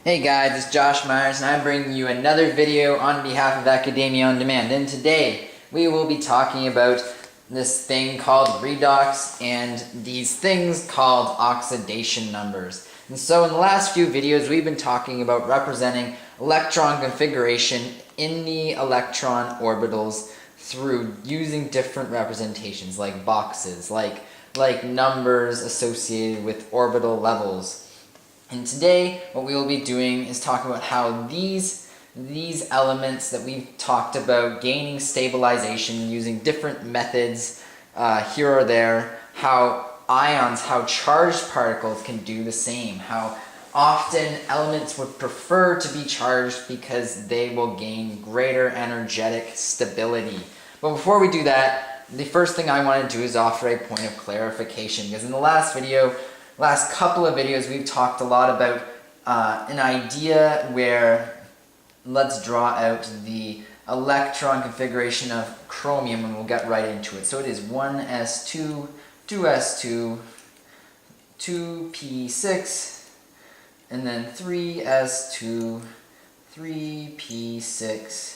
Hey guys, it's Josh Myers and I'm bringing you another video on behalf of Academia on Demand. And today we will be talking about this thing called redox and these things called oxidation numbers. And so in the last few videos we've been talking about representing electron configuration in the electron orbitals through using different representations like boxes, like numbers associated with orbital levels. And today, what we will be doing is talking about how these elements that we've talked about, gaining stabilization using different methods here or there, how ions, how charged particles can do the same, how often elements would prefer to be charged because they will gain greater energetic stability. But before we do that, the first thing I want to do is offer a point of clarification, because in the last couple of videos, we've talked a lot about an idea where, let's draw out the electron configuration of chromium and we'll get right into it. So it is 1s2, 2s2, 2p6, and then 3s2, 3p6,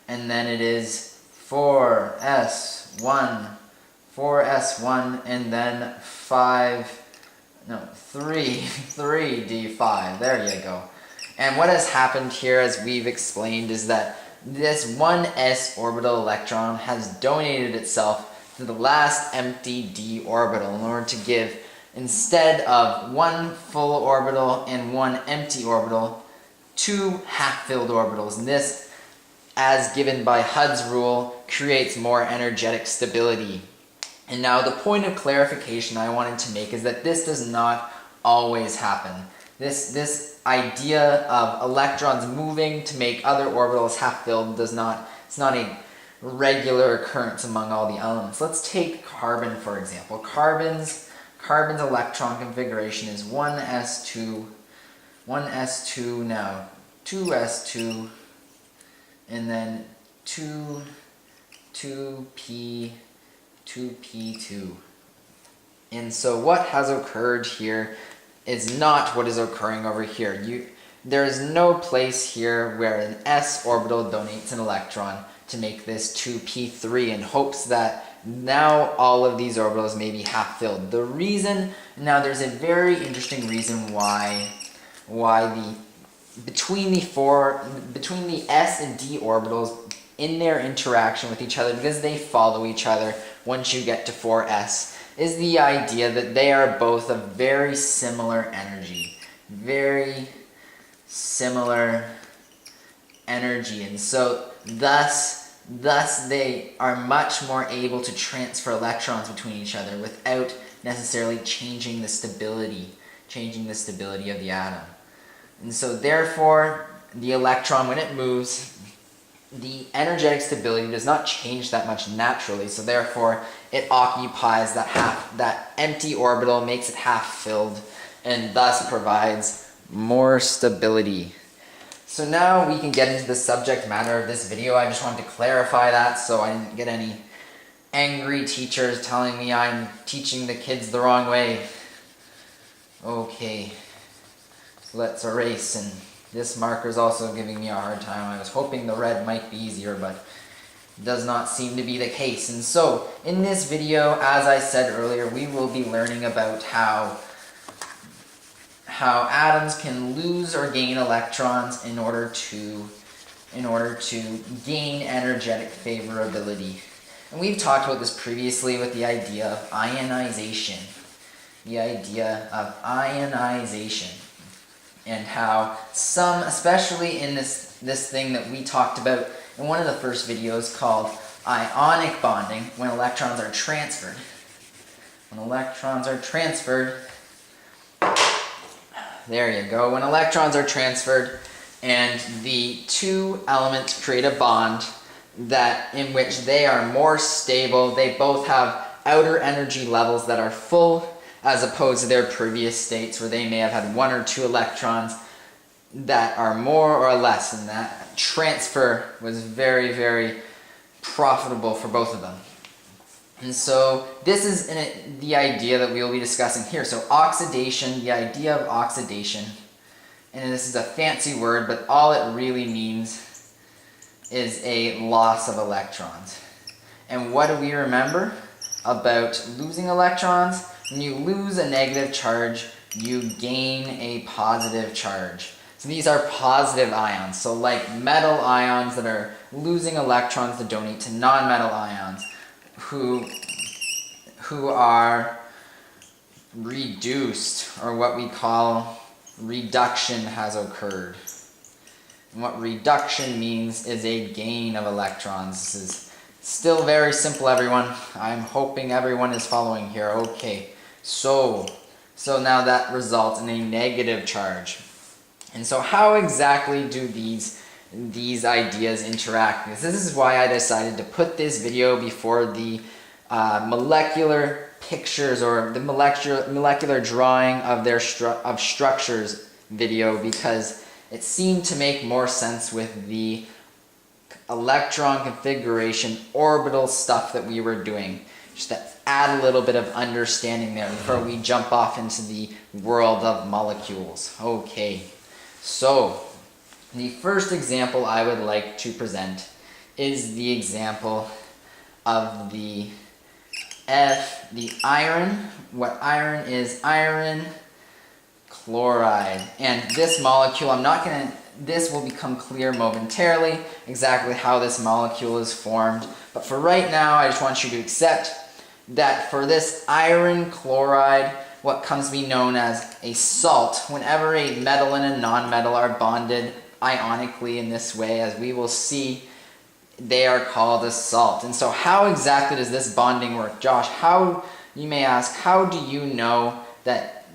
and then it is 4s1, and then 3d5, there you go. And what has happened here, as we've explained, is that this 1s orbital electron has donated itself to the last empty d orbital in order to give, instead of one full orbital and one empty orbital, two half-filled orbitals. And this, as given by Hudd's rule, creates more energetic stability. And now the point of clarification I wanted to make is that this does not always happen. This idea of electrons moving to make other orbitals half-filled it's not a regular occurrence among all the elements. Let's take carbon, for example. Carbon's electron configuration is 1s2 now, 2s2, and then 2p2. And so what has occurred here is not what is occurring over here. There is no place here where an s orbital donates an electron to make this 2p3 in hopes that now all of these orbitals may be half filled. The reason, now there's a very interesting reason why between the s and d orbitals in their interaction with each other, because they follow each other once you get to 4s, is the idea that they are both of very similar energy. Very similar energy. And so thus they are much more able to transfer electrons between each other without necessarily changing the stability of the atom. And so therefore, the electron, when it moves, the energetic stability does not change that much naturally, so therefore it occupies that empty orbital, makes it half filled, and thus provides more stability. So now we can get into the subject matter of this video. I just wanted to clarify that so I didn't get any angry teachers telling me I'm teaching the kids the wrong way. Okay, let's erase. And this marker is also giving me a hard time. I was hoping the red might be easier, but it does not seem to be the case. And so, in this video, as I said earlier, we will be learning about how atoms can lose or gain electrons in order to gain energetic favorability. And we've talked about this previously with the idea of ionization. And how some, especially in this thing that we talked about in one of the first videos called ionic bonding, when electrons are transferred. There you go. When electrons are transferred and the two elements create a bond in which they are more stable, they both have outer energy levels that are full, as opposed to their previous states where they may have had one or two electrons that are more or less, and that transfer was very, very profitable for both of them. And so this is the idea that we will be discussing here. So oxidation, the idea of oxidation And this is a fancy word, but all it really means is a loss of electrons. And what do we remember about losing electrons? When you lose a negative charge, you gain a positive charge. So these are positive ions. So like metal ions that are losing electrons to donate to non-metal ions who are reduced, or what we call reduction has occurred. And what reduction means is a gain of electrons. This is still very simple, everyone. I'm hoping everyone is following here. Okay, so now that results in a negative charge. And so how exactly do these ideas interact? Because this is why I decided to put this video before the molecular pictures or the molecular drawing of structures video, because it seemed to make more sense with the electron configuration orbital stuff that we were doing. Just to add a little bit of understanding there before we jump off into the world of molecules. Okay, so the first example I would like to present is the example of the iron. What iron is? Iron chloride. And this molecule, this will become clear momentarily, exactly how this molecule is formed. But for right now, I just want you to accept that for this iron chloride, what comes to be known as a salt, whenever a metal and a non-metal are bonded ionically in this way, as we will see, they are called a salt. And so how exactly does this bonding work? Josh, you may ask, how do you know that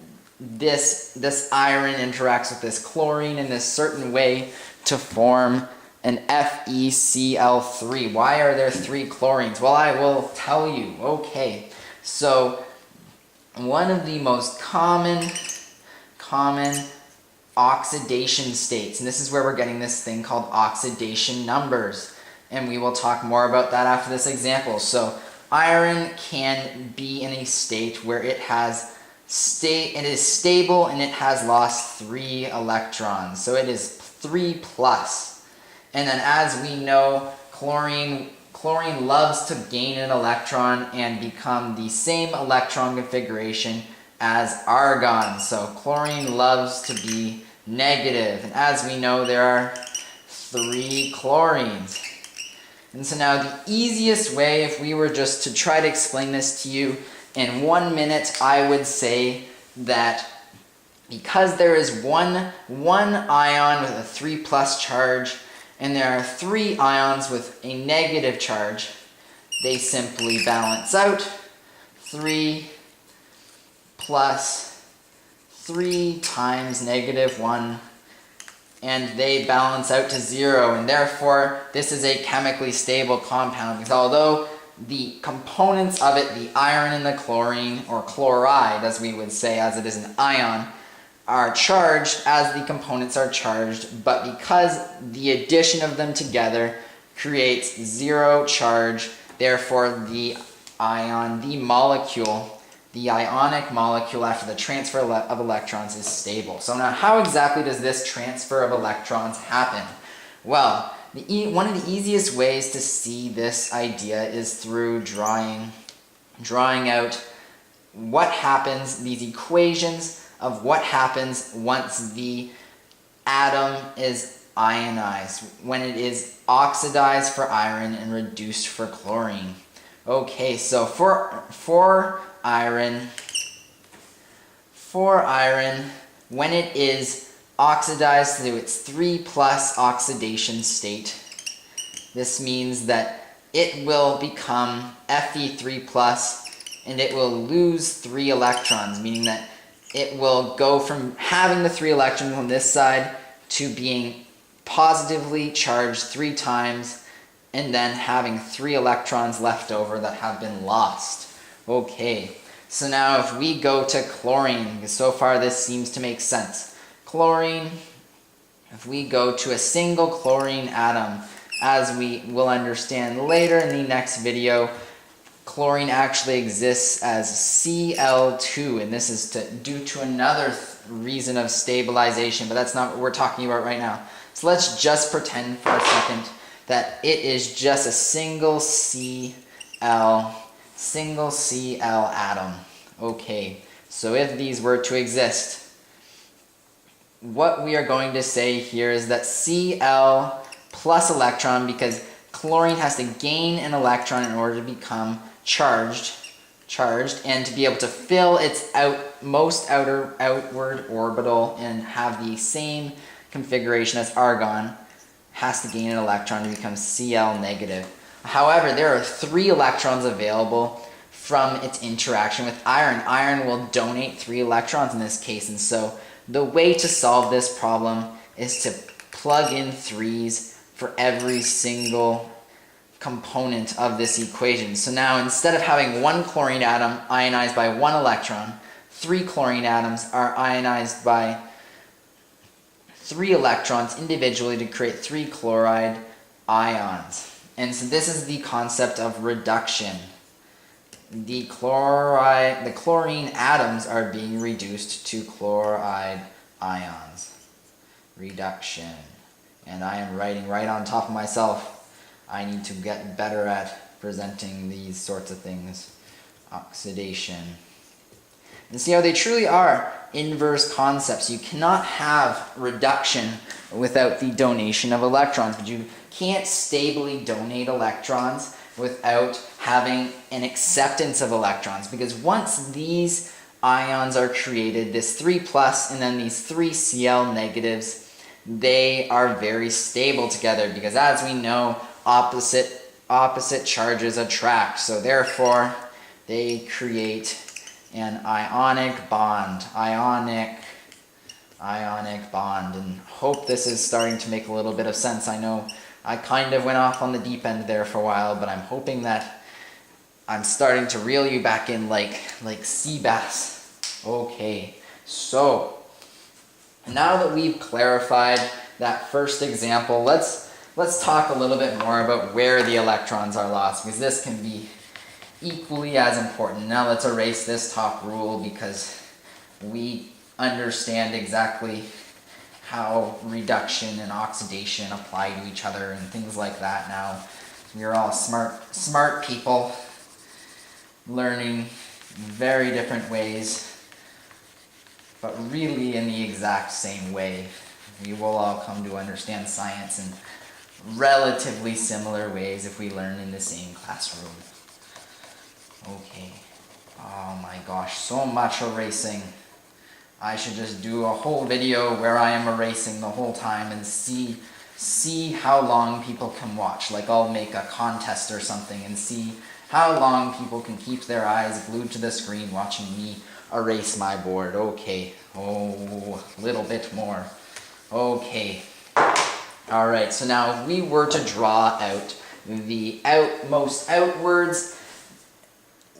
this iron interacts with this chlorine in this certain way to form an FeCl3? Why are there 3 chlorines? Well, I will tell you. Okay, so one of the most common oxidation states, and this is where we're getting this thing called oxidation numbers, and we will talk more about that after this example. So iron can be in a state where it is stable and it has lost 3 electrons, so it is 3 plus. And then, as we know, chlorine loves to gain an electron and become the same electron configuration as argon. So chlorine loves to be negative. And as we know, there are 3 chlorines. And so now the easiest way, if we were just to try to explain this to you in 1 minute, I would say that because there is one ion with a 3 plus charge, and there are 3 ions with a negative charge, they simply balance out. 3 plus 3 times -1, and they balance out to 0, and therefore this is a chemically stable compound, because although the components of it, the iron and the chlorine, or chloride as we would say, as it is an ion, are charged as the components are charged, but because the addition of them together creates 0 charge, therefore the molecule, the ionic molecule after the transfer of electrons, is stable. So now how exactly does this transfer of electrons happen? Well, one of the easiest ways to see this idea is through drawing out what happens, these equations of what happens once the atom is ionized, when it is oxidized for iron and reduced for chlorine. Okay, so for iron, when it is oxidized to its 3 plus oxidation state, this means that it will become Fe3 plus, and it will lose 3 electrons, meaning that it will go from having the 3 electrons on this side to being positively charged 3 times, and then having 3 electrons left over that have been lost. Okay, so now if we go to chlorine, because so far this seems to make sense. Chlorine, if we go to a single chlorine atom, as we will understand later in the next video, chlorine actually exists as Cl2, and this is due to another reason of stabilization, but that's not what we're talking about right now. So let's just pretend for a second that it is just a single Cl atom. Okay, so if these were to exist, what we are going to say here is that Cl plus electron, because chlorine has to gain an electron in order to become charged, and to be able to fill its outward orbital and have the same configuration as argon, has to gain an electron to become Cl negative. However, there are 3 electrons available from its interaction with iron. Iron will donate 3 electrons in this case, and so the way to solve this problem is to plug in 3's for every single component of this equation. So now instead of having 1 chlorine atom ionized by 1 electron, 3 chlorine atoms are ionized by 3 electrons individually to create 3 chloride ions. And so this is the concept of reduction. The chlorine atoms are being reduced to chloride ions. Reduction. And I am writing right on top of myself. I need to get better at presenting these sorts of things. Oxidation. And see how they truly are inverse concepts. You cannot have reduction without the donation of electrons, but you can't stably donate electrons without having an acceptance of electrons, because once these ions are created, this 3 plus and then these 3 Cl negatives, they are very stable together, because as we know, opposite charges attract. So therefore, they create an ionic bond. Ionic bond. And hope this is starting to make a little bit of sense. I know I kind of went off on the deep end there for a while, but I'm hoping that I'm starting to reel you back in like sea bass. Okay, so now that we've clarified that first example, let's talk a little bit more about where the electrons are lost, because this can be equally as important. Now let's erase this top rule, because we understand exactly how reduction and oxidation apply to each other and things like that now. We are all smart people learning very different ways, but really in the exact same way. We will all come to understand science in relatively similar ways if we learn in the same classroom. Okay. Oh my gosh, so much erasing. I should just do a whole video where I am erasing the whole time and see how long people can watch. Like I'll make a contest or something and see how long people can keep their eyes glued to the screen watching me erase my board. Okay. Oh, a little bit more. Okay. Alright, so now if we were to draw out the most outwards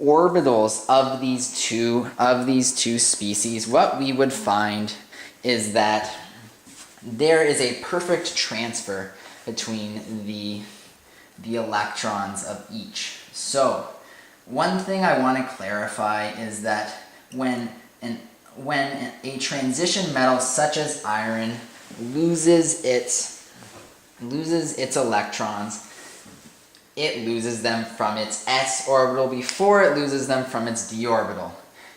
orbitals of these two species, what we would find is that there is a perfect transfer between the electrons of each. So one thing I want to clarify is that when a transition metal such as iron loses its electrons, it loses them from its s orbital before it loses them from its d orbital.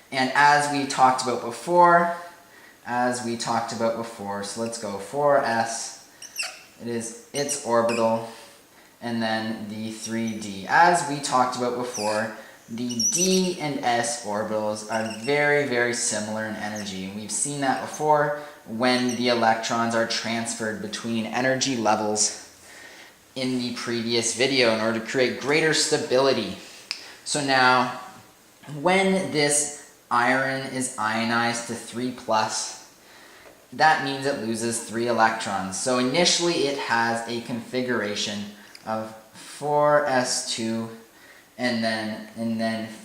And as we talked about before, so let's go 4s, it is its orbital, and then the 3d. As we talked about before, the d and s orbitals are very, very similar in energy, and we've seen that before when the electrons are transferred between energy levels in the previous video in order to create greater stability. So now, when this iron is ionized to 3 plus, that means it loses 3 electrons. So initially it has a configuration of 4s2 and then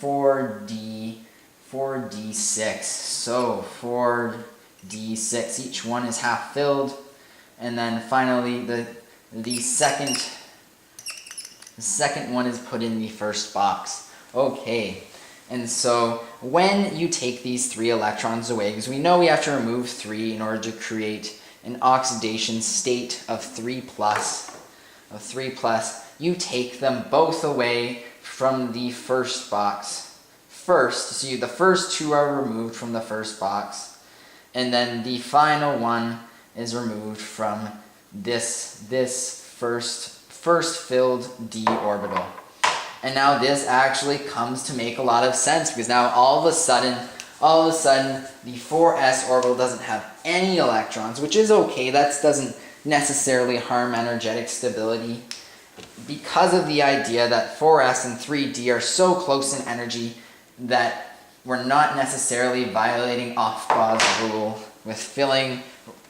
4d6. So 4d6, each one is half filled, and then finally the second one is put in the first box. Okay, and so when you take these 3 electrons away, because we know we have to remove 3 in order to create an oxidation state of 3 plus, you take them both away from the first box first. So the first 2 are removed from the first box, and then the final one is removed from this first filled d orbital. And now this actually comes to make a lot of sense, because now all of a sudden the 4s orbital doesn't have any electrons, which is okay. That doesn't necessarily harm energetic stability, because of the idea that 4s and 3d are so close in energy that we're not necessarily violating Aufbau's rule with filling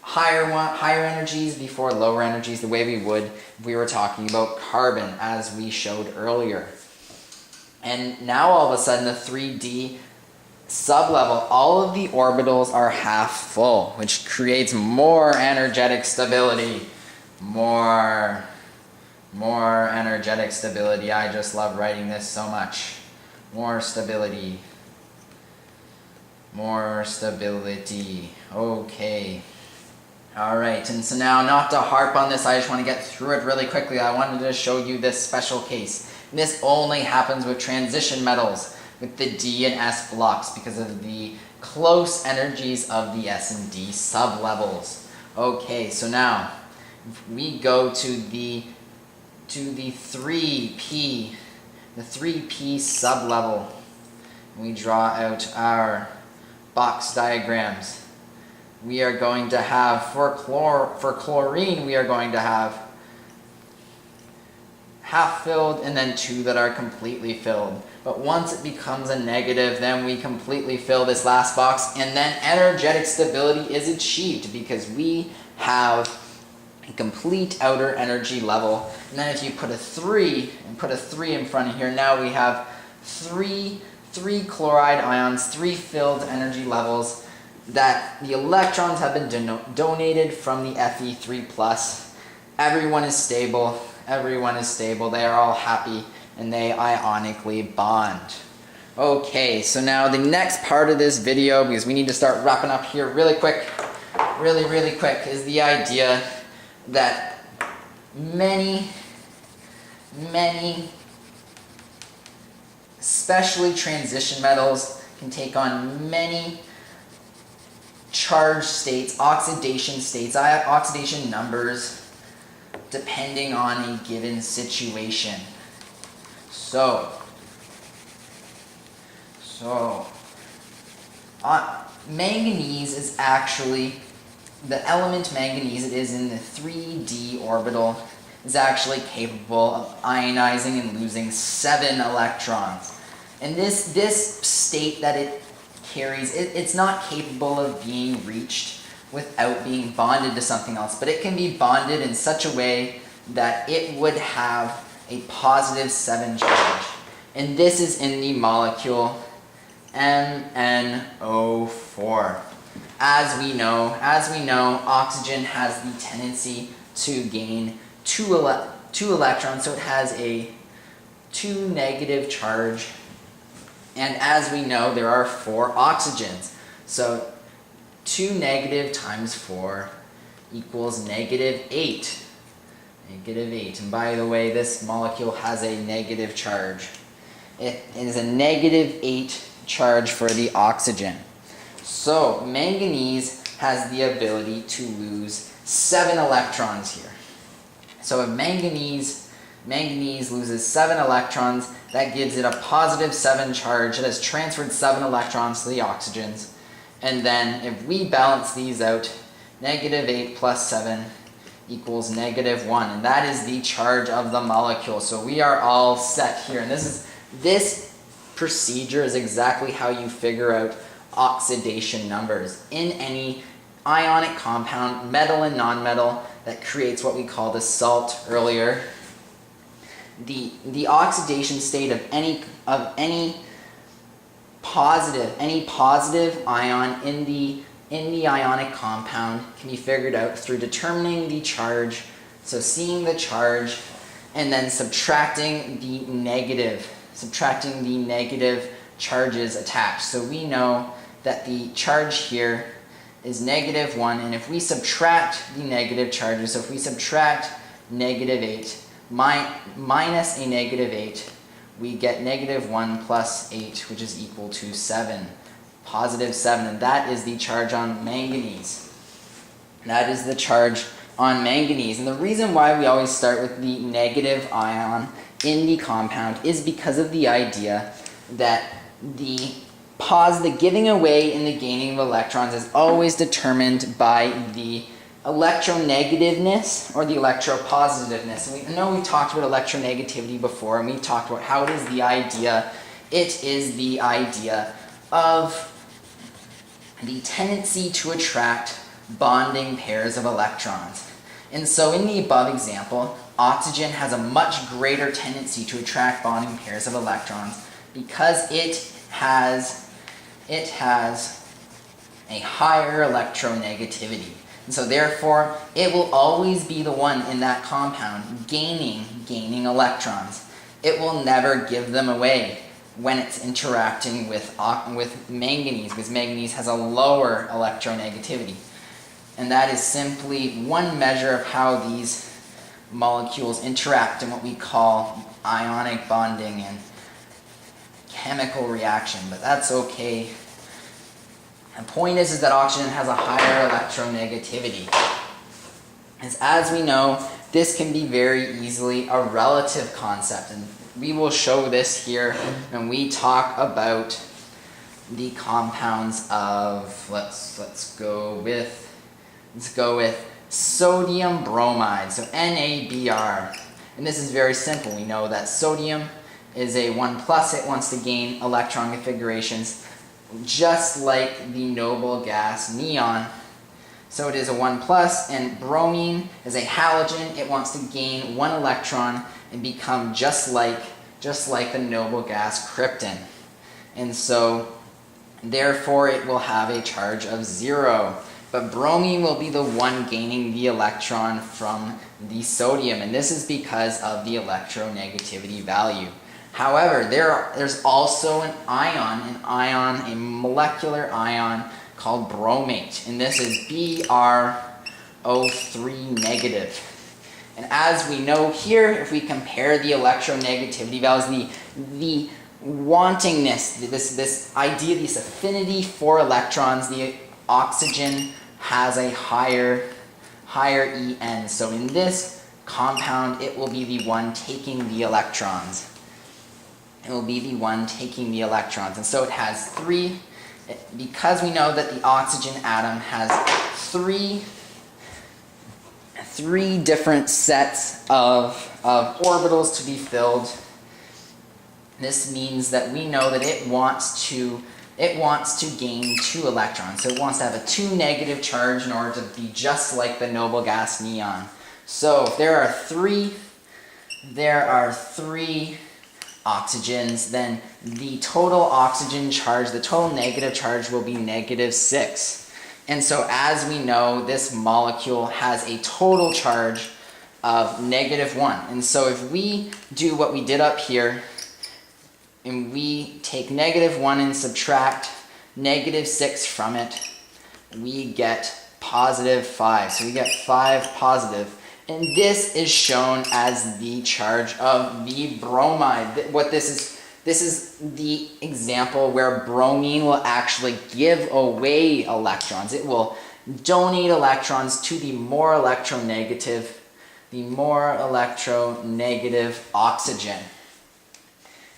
higher energies before lower energies the way we would if we were talking about carbon, as we showed earlier. And now all of a sudden the 3d sublevel, all of the orbitals are half full, which creates more energetic stability. More energetic stability. I just love writing this so much. More stability. Okay. Alright, and so now, not to harp on this, I just want to get through it really quickly. I wanted to show you this special case. And this only happens with transition metals, with the D and S blocks, because of the close energies of the S and D sublevels. Okay, so now, if we go to the 3p, sublevel, we draw out our box diagrams. We are going to have, for chlorine, we are going to have half filled and then 2 that are completely filled. But once it becomes a negative, then we completely fill this last box, and then energetic stability is achieved because we have a complete outer energy level. And then if you put a 3 and put a 3 in front of here, now we have three chloride ions, 3 filled energy levels, that the electrons have been donated from the Fe3+. Everyone is stable. They are all happy, and they ionically bond. Okay, so now the next part of this video, because we need to start wrapping up here really quick, is the idea that many, especially transition metals, can take on many charge states, oxidation numbers, depending on a given situation. So manganese is actually, the element manganese, it is in the 3d orbital, is actually capable of ionizing and losing 7 electrons. And this state that it carries, it's not capable of being reached without being bonded to something else, but it can be bonded in such a way that it would have a positive 7 charge. And this is in the molecule MnO4. As we know, oxygen has the tendency to gain 2 electrons, so it has a 2 negative charge. And as we know, there are 4 oxygens. So 2 negative times 4 equals -8. And by the way, this molecule has a negative charge. It is a -8 charge for the oxygen. So manganese has the ability to lose 7 electrons here. So if manganese loses 7 electrons, that gives it a positive 7 charge. It has transferred 7 electrons to the oxygens. And then if we balance these out, -8 plus 7 equals -1. And that is the charge of the molecule. So we are all set here. And this procedure is exactly how you figure out oxidation numbers in any ionic compound, metal and nonmetal, that creates what we called a salt earlier. The oxidation state of any positive ion in the ionic compound can be figured out through determining the charge. So seeing the charge and then subtracting the negative subtracting the negative charges attached. So we know that the charge here is -1, and if we subtract the negative charges, so if we subtract -8 minus a -8, we get -1 plus 8, which is equal to 7, +7, and that is the charge on manganese. That is the charge on manganese, and the reason why we always start with the negative ion in the compound is because of the idea that the giving away and the gaining of electrons is always determined by the electronegativeness or the electropositiveness. And we know we talked about electronegativity before, and we talked about how it is the idea. It is the idea of the tendency to attract bonding pairs of electrons. And so in the above example, oxygen has a much greater tendency to attract bonding pairs of electrons because it has a higher electronegativity. And so therefore, it will always be the one in that compound gaining electrons. It will never give them away when it's interacting with manganese, because manganese has a lower electronegativity. And that is simply one measure of how these molecules interact in what we call ionic bonding and chemical reaction, but that's okay. The point is that oxygen has a higher electronegativity. As we know, this can be very easily a relative concept, and we will show this here when we talk about the compounds of, let's go with sodium bromide, so NaBr. And this is very simple. We know that sodium is a 1+, it wants to gain electron configurations just like the noble gas neon. So it is a 1+, and bromine is a halogen, it wants to gain 1 electron and become just like the noble gas krypton. And so therefore it will have a charge of 0. But bromine will be the one gaining the electron from the sodium, and this is because of the electronegativity value. However, there's also an ion, a molecular ion called bromate, and this is Br03 negative. And as we know here, if we compare the electronegativity values, the wantingness, this idea, this affinity for electrons, the oxygen has a higher En. So in this compound, it will be the one taking the electrons. It will be the one taking the electrons. And so it has 3, because we know that the oxygen atom has three different sets of orbitals to be filled. This means that we know that it wants to gain 2 electrons. So it wants to have a 2 negative charge in order to be just like the noble gas neon. So if there are 3 oxygens, then the total oxygen charge, the total negative charge will be -6. And so as we know, this molecule has a total charge of -1. And so if we do what we did up here, and we take -1 and subtract -6 from it, we get +5. So we get 5 positive. And this is shown as the charge of the bromide. What this is the example where bromine will actually give away electrons. It will donate electrons to the more electronegative oxygen.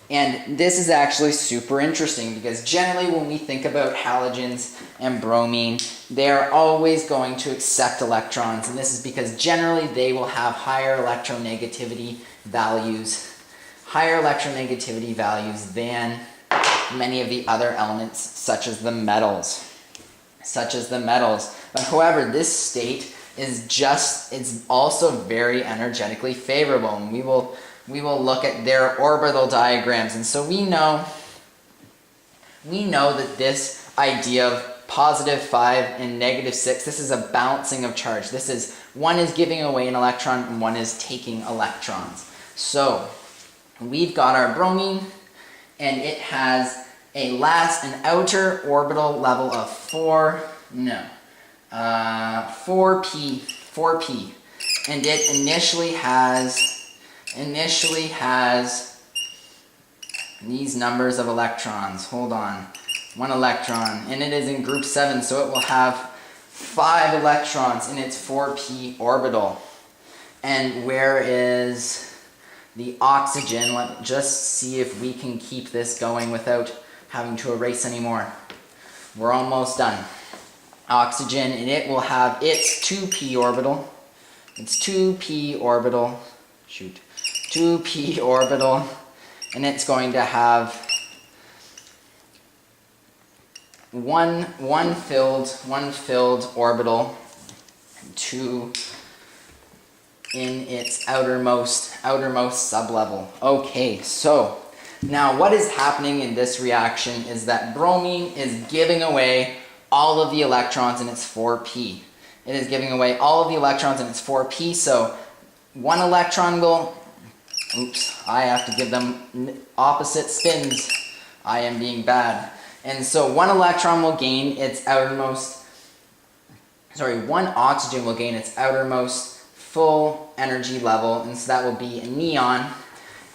And this is actually super interesting because generally when we think about halogens and bromine, they're always going to accept electrons, and this is because generally they will have higher electronegativity values than many of the other elements such as the metals. But however, this state is also very energetically favorable, and we will look at their orbital diagrams. And so we know that this idea of +5 and -6, this is a balancing of charge. This is, one is giving away an electron and one is taking electrons. So we've got our bromine, and it has an outer orbital level of 4p, and it initially has these numbers of electrons. Hold on, 1 electron, and it is in group 7, so it will have 5 electrons in its 4p orbital. And where is the oxygen? Let's just see if we can keep this going without having to erase anymore. We're almost done. Oxygen, and it will have its 2p orbital. Its 2p orbital. 2p orbital. And it's going to have one filled orbital, 2 in its outermost sublevel. Okay, so now what is happening in this reaction is that bromine is giving away all of the electrons in its 4p. It is giving away all of the electrons in its 4p, so 1 electron will, I have to give them opposite spins. I am being bad. And so 1 electron will gain its one oxygen will gain its outermost full energy level, and so that will be a neon.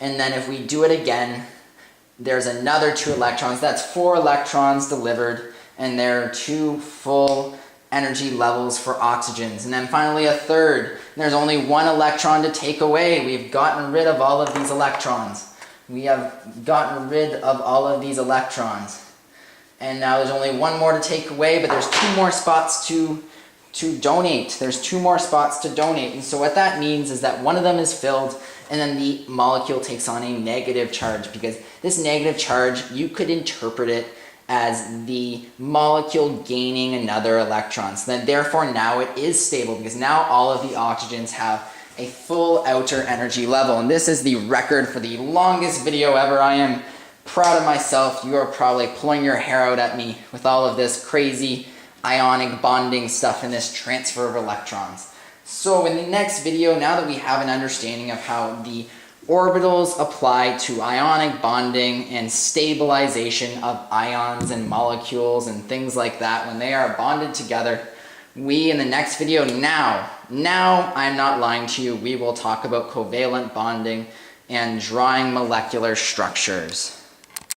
And then if we do it again, there's another 2 electrons. That's 4 electrons delivered, and there are 2 full energy levels for oxygens. And then finally a third. There's only 1 electron to take away. We've gotten rid of all of these electrons. We have gotten rid of all of these electrons. And now there's only 1 more to take away, but there's 2 more spots to donate. There's 2 more spots to donate. And so what that means is that one of them is filled, and then the molecule takes on a negative charge, because this negative charge, you could interpret it as the molecule gaining another electron. So then therefore now it is stable, because now all of the oxygens have a full outer energy level. And this is the record for the longest video ever. I am proud of myself. You are probably pulling your hair out at me with all of this crazy ionic bonding stuff and this transfer of electrons. So in the next video, now that we have an understanding of how the orbitals apply to ionic bonding and stabilization of ions and molecules and things like that when they are bonded together, we in the next video, now I'm not lying to you, we will talk about covalent bonding and drawing molecular structures.